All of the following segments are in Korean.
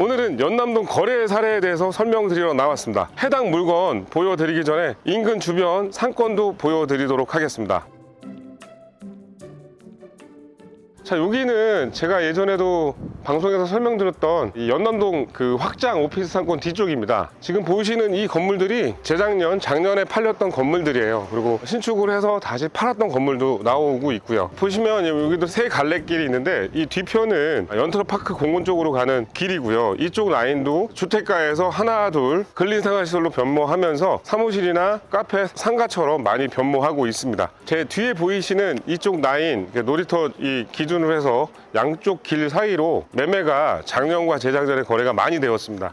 오늘은 연남동 거래 사례에 대해서 설명드리러 나왔습니다. 해당 물건 보여드리기 전에 인근 주변 상권도 보여드리도록 하겠습니다. 자, 여기는 제가 예전에도 방송에서 설명드렸던 이 연남동 그 확장 오피스 상권 뒤쪽입니다. 지금 보시는 이 건물들이 재작년, 작년에 팔렸던 건물들이에요. 그리고 신축을 해서 다시 팔았던 건물도 나오고 있고요. 보시면 여기도 세 갈래길이 있는데 이 뒤편은 연트로파크 공원 쪽으로 가는 길이고요. 이쪽 라인도 주택가에서 하나, 둘 근린생활시설로 변모하면서 사무실이나 카페, 상가처럼 많이 변모하고 있습니다. 제 뒤에 보이시는 이쪽 라인, 놀이터 이 기준으로 해서 양쪽 길 사이로 매매가 작년과 재작년에 거래가 많이 되었습니다.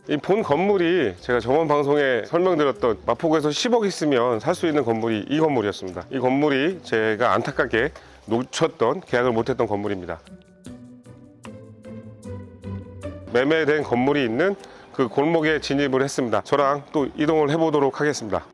이 본 건물이 제가 저번 방송에 설명드렸던 마포구에서 10억 있으면 살 수 있는 건물이 이 건물이었습니다. 이 건물이 제가 안타깝게 놓쳤던, 계약을 못했던 건물입니다. 매매된 건물이 있는 그 골목에 진입을 했습니다. 저랑 또 이동을 해보도록 하겠습니다.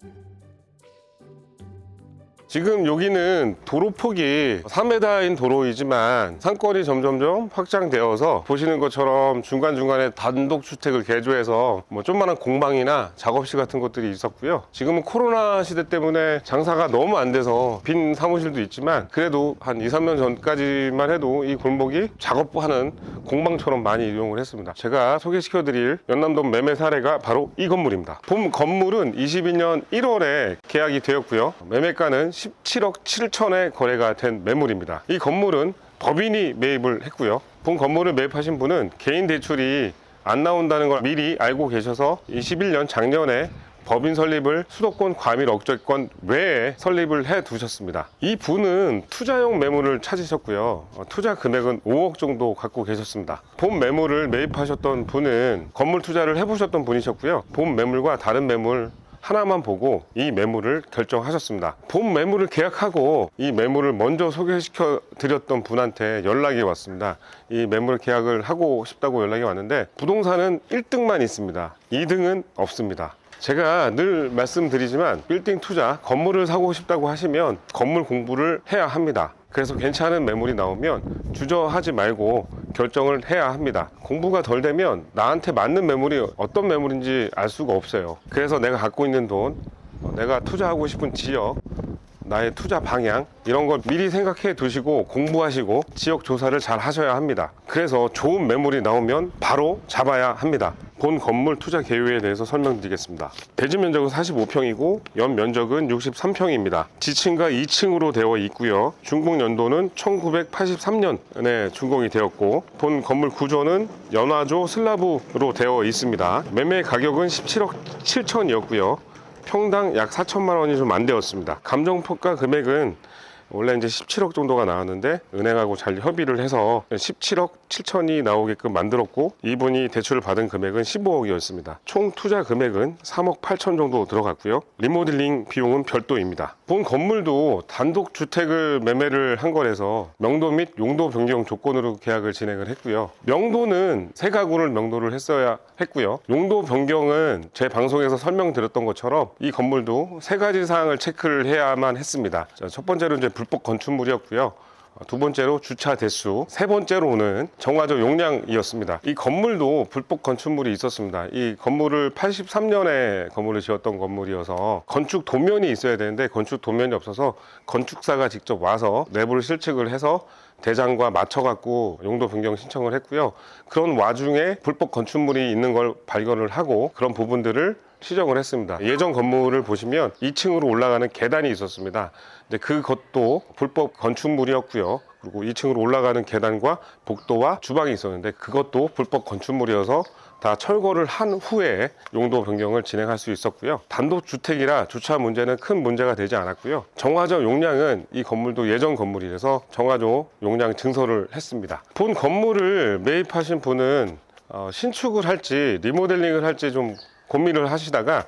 지금 여기는 도로 폭이 4m인 도로이지만 상권이 점점점 확장되어서 보시는 것처럼 중간중간에 단독주택을 개조해서 뭐 좀만한 공방이나 작업실 같은 것들이 있었고요. 지금은 코로나 시대 때문에 장사가 너무 안 돼서 빈 사무실도 있지만 그래도 한 2, 3년 전까지만 해도 이 골목이 작업하는 공방처럼 많이 이용을 했습니다. 제가 소개시켜드릴 연남동 매매 사례가 바로 이 건물입니다. 본 건물은 22년 1월에 계약이 되었고요. 매매가는 17억 7천에 거래가 된 매물입니다. 이 건물은 법인이 매입을 했고요. 본 건물을 매입하신 분은 개인 대출이 안 나온다는 걸 미리 알고 계셔서 21년 작년에 법인 설립을 수도권 과밀 억제권 외에 설립을 해 두셨습니다. 이 분은 투자용 매물을 찾으셨고요. 투자 금액은 5억 정도 갖고 계셨습니다. 본 매물을 매입하셨던 분은 건물 투자를 해보셨던 분이셨고요. 본 매물과 다른 매물 하나만 보고 이 매물을 결정하셨습니다. 본 매물을 계약하고 이 매물을 먼저 소개시켜 드렸던 분한테 연락이 왔습니다. 이 매물 계약을 하고 싶다고 연락이 왔는데 부동산은 1등만 있습니다. 2등은 없습니다. 제가 늘 말씀드리지만 빌딩 투자, 건물을 사고 싶다고 하시면 건물 공부를 해야 합니다. 그래서 괜찮은 매물이 나오면 주저하지 말고 결정을 해야 합니다. 공부가 덜 되면 나한테 맞는 매물이 어떤 매물인지 알 수가 없어요. 그래서 내가 갖고 있는 돈, 내가 투자하고 싶은 지역, 나의 투자 방향 이런 걸 미리 생각해 두시고 공부하시고 지역 조사를 잘 하셔야 합니다. 그래서 좋은 매물이 나오면 바로 잡아야 합니다. 본 건물 투자 계획에 대해서 설명드리겠습니다. 대지 면적은 45평이고 연 면적은 63평입니다. 지층과 2층으로 되어 있고요. 준공 연도는 1983년에 준공이 되었고 본 건물 구조는 연화조 슬라브로 되어 있습니다. 매매 가격은 17억 7천이었고요. 평당 약 4천만 원이 좀 안 되었습니다. 감정평가 금액은 원래 이제 17억 정도가 나왔는데 은행하고 잘 협의를 해서 17억 7천이 나오게끔 만들었고 이분이 대출을 받은 금액은 15억이었습니다. 총 투자 금액은 3억 8천 정도 들어갔고요. 리모델링 비용은 별도입니다. 본 건물도 단독 주택을 매매를 한 거라서 명도 및 용도 변경 조건으로 계약을 진행을 했고요. 명도는 세 가구를 명도를 했어야 했고요. 용도 변경은 제 방송에서 설명드렸던 것처럼 이 건물도 세 가지 사항을 체크를 해야만 했습니다. 첫 번째로 이제 불법 건축물이었고요. 두 번째로 주차 대수, 세 번째로는 정화조 용량이었습니다. 이 건물도 불법 건축물이 있었습니다. 이 건물을 83년에 건물을 지었던 건물이어서 건축 도면이 있어야 되는데 건축 도면이 없어서 건축사가 직접 와서 내부를 실측을 해서 대장과 맞춰갖고 용도 변경 신청을 했고요. 그런 와중에 불법 건축물이 있는 걸 발견을 하고 그런 부분들을 시정을 했습니다. 예전 건물을 보시면 2층으로 올라가는 계단이 있었습니다. 근데 그것도 불법 건축물이었고요. 그리고 2층으로 올라가는 계단과 복도와 주방이 있었는데 그것도 불법 건축물이어서 다 철거를 한 후에 용도 변경을 진행할 수 있었고요. 단독주택이라 주차 문제는 큰 문제가 되지 않았고요. 정화조 용량은 이 건물도 예전 건물이라서 정화조 용량 증서를 했습니다. 본 건물을 매입하신 분은 신축을 할지 리모델링을 할지 좀 고민을 하시다가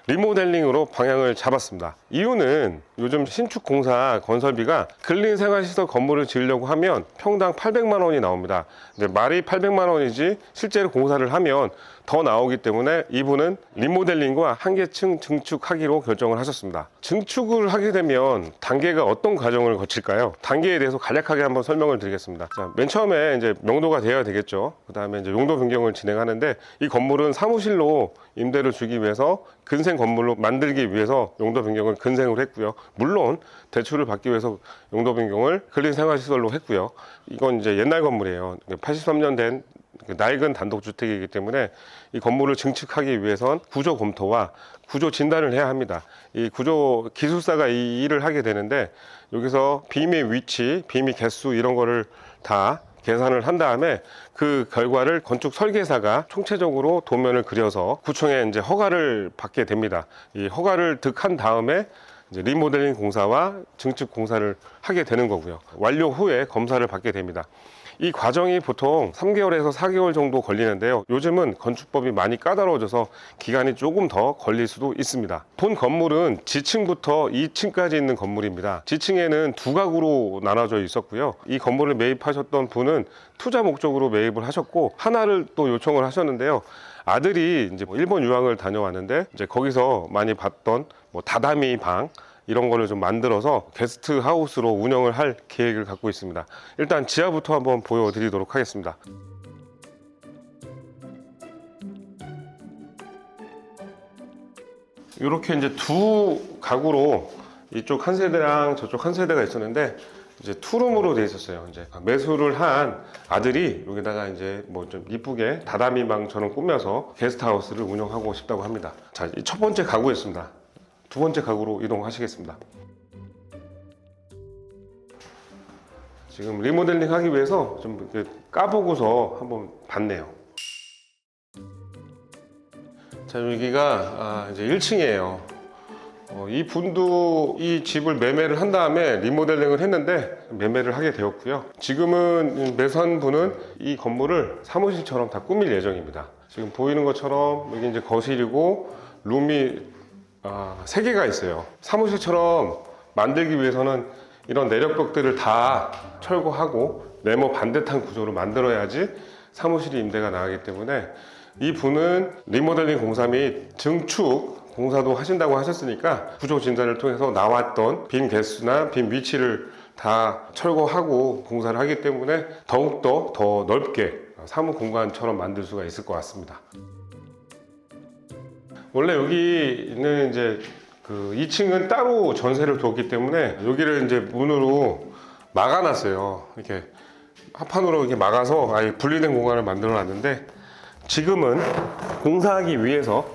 리모델링으로 방향을 잡았습니다. 이유는 요즘 신축 공사 건설비가 근린생활시설 건물을 지으려고 하면 평당 800만 원이 나옵니다. 근데 말이 800만 원이지 실제로 공사를 하면 더 나오기 때문에 이분은 리모델링과 한계층 증축하기로 결정을 하셨습니다. 증축을 하게 되면 단계가 어떤 과정을 거칠까요? 단계에 대해서 간략하게 한번 설명을 드리겠습니다. 자, 맨 처음에 이제 명도가 되어야 되겠죠. 그 다음에 이제 용도 변경을 진행하는데, 이 건물은 사무실로 임대를 주기 위해서 근생 건물로 만들기 위해서 용도 변경을 근생을 했고요. 물론 대출을 받기 위해서 용도 변경을 근린생활시설로 했고요. 이건 이제 옛날 건물이에요. 83년 된 낡은 단독주택이기 때문에 이 건물을 증축하기 위해선 구조 검토와 구조 진단을 해야 합니다. 이 구조 기술사가 이 일을 하게 되는데, 여기서 빔의 위치, 빔의 개수 이런 거를 다 계산을 한 다음에 그 결과를 건축 설계사가 총체적으로 도면을 그려서 구청에 이제 허가를 받게 됩니다. 이 허가를 득한 다음에 이제 리모델링 공사와 증축 공사를 하게 되는 거고요. 완료 후에 검사를 받게 됩니다. 이 과정이 보통 3개월에서 4개월 정도 걸리는데요. 요즘은 건축법이 많이 까다로워져서 기간이 조금 더 걸릴 수도 있습니다. 본 건물은 지층부터 2층까지 있는 건물입니다. 지층에는 두 가구로 나눠져 있었고요. 이 건물을 매입하셨던 분은 투자 목적으로 매입을 하셨고, 하나를 또 요청을 하셨는데요. 아들이 이제 일본 유학을 다녀왔는데, 이제 거기서 많이 봤던 다다미 방 이런 거를 좀 만들어서 게스트 하우스로 운영을 할 계획을 갖고 있습니다. 일단 지하부터 한번 보여드리도록 하겠습니다. 이렇게 이제 두 가구로 이쪽 한 세대랑 저쪽 한 세대가 있었는데, 이제 투룸으로 돼 있었어요. 이제 매수를 한 아들이 여기다가 이제 좀 이쁘게 다다미 방처럼 꾸며서 게스트하우스를 운영하고 싶다고 합니다. 자, 첫 번째 가구였습니다. 두 번째 가구로 이동하시겠습니다. 지금 리모델링 하기 위해서 좀 이렇게 까보고서 한번 봤네요. 자, 여기가 이제 1층이에요. 이 분도 이 집을 매매를 한 다음에 리모델링을 했는데 매매를 하게 되었고요. 지금은 매수한 분은 이 건물을 사무실처럼 다 꾸밀 예정입니다. 지금 보이는 것처럼 여기 이제 거실이고 룸이 3개가 있어요. 사무실처럼 만들기 위해서는 이런 내력벽들을 다 철거하고 네모 반듯한 구조로 만들어야지 사무실이 임대가 나가기 때문에, 이 분은 리모델링 공사 및 증축 공사도 하신다고 하셨으니까 구조 진단을 통해서 나왔던 빈 개수나 빈 위치를 다 철거하고 공사를 하기 때문에 더욱더 더 넓게 사무 공간처럼 만들 수가 있을 것 같습니다. 원래 여기는 이제 2층은 따로 전세를 두었기 때문에 여기를 이제 문으로 막아놨어요. 이렇게 합판으로 이렇게 막아서 아예 분리된 공간을 만들어 놨는데, 지금은 공사하기 위해서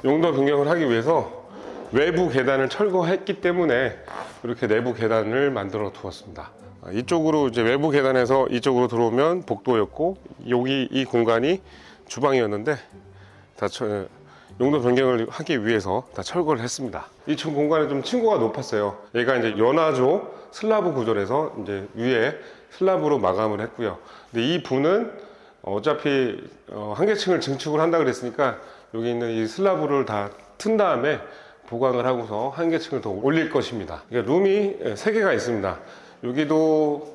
용도 변경을 하기 위해서 외부 계단을 철거했기 때문에 이렇게 내부 계단을 만들어 두었습니다. 이쪽으로 이제 외부 계단에서 이쪽으로 들어오면 복도였고, 여기 이 공간이 주방이었는데 다 용도 변경을 하기 위해서 다 철거를 했습니다. 2층 공간에 좀 층고가 높았어요. 얘가 이제 연화조 슬라브 구조라서 이제 위에 슬라브로 마감을 했고요. 근데 이 분은 어차피 한 개층을 증축을 한다 그랬으니까 여기 있는 이 슬라브를 다 튼 다음에 보강을 하고서 한 개층을 더 올릴 것입니다. 그러니까 룸이 3개가 있습니다. 여기도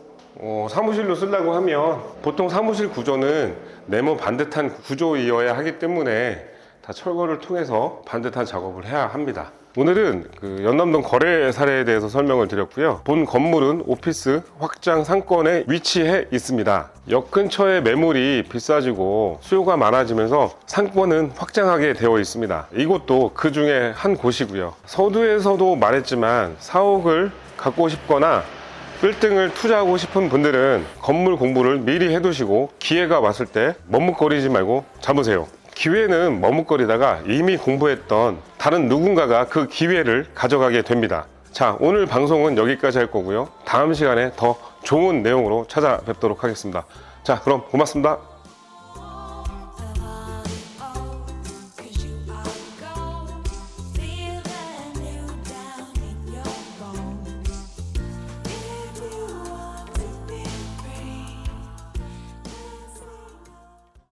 사무실로 쓰려고 하면 보통 사무실 구조는 네모 반듯한 구조이어야 하기 때문에 다 철거를 통해서 반듯한 작업을 해야 합니다. 오늘은 연남동 거래 사례에 대해서 설명을 드렸고요. 본 건물은 오피스 확장 상권에 위치해 있습니다. 역 근처에 매물이 비싸지고 수요가 많아지면서 상권은 확장하게 되어 있습니다. 이곳도 그 중에 한 곳이고요. 서두에서도 말했지만 4억을 갖고 싶거나 빌딩을 투자하고 싶은 분들은 건물 공부를 미리 해두시고 기회가 왔을 때 머뭇거리지 말고 잡으세요. 기회는 머뭇거리다가 이미 공부했던 다른 누군가가 그 기회를 가져가게 됩니다. 자, 오늘 방송은 여기까지 할 거고요. 다음 시간에 더 좋은 내용으로 찾아뵙도록 하겠습니다. 자, 그럼 고맙습니다.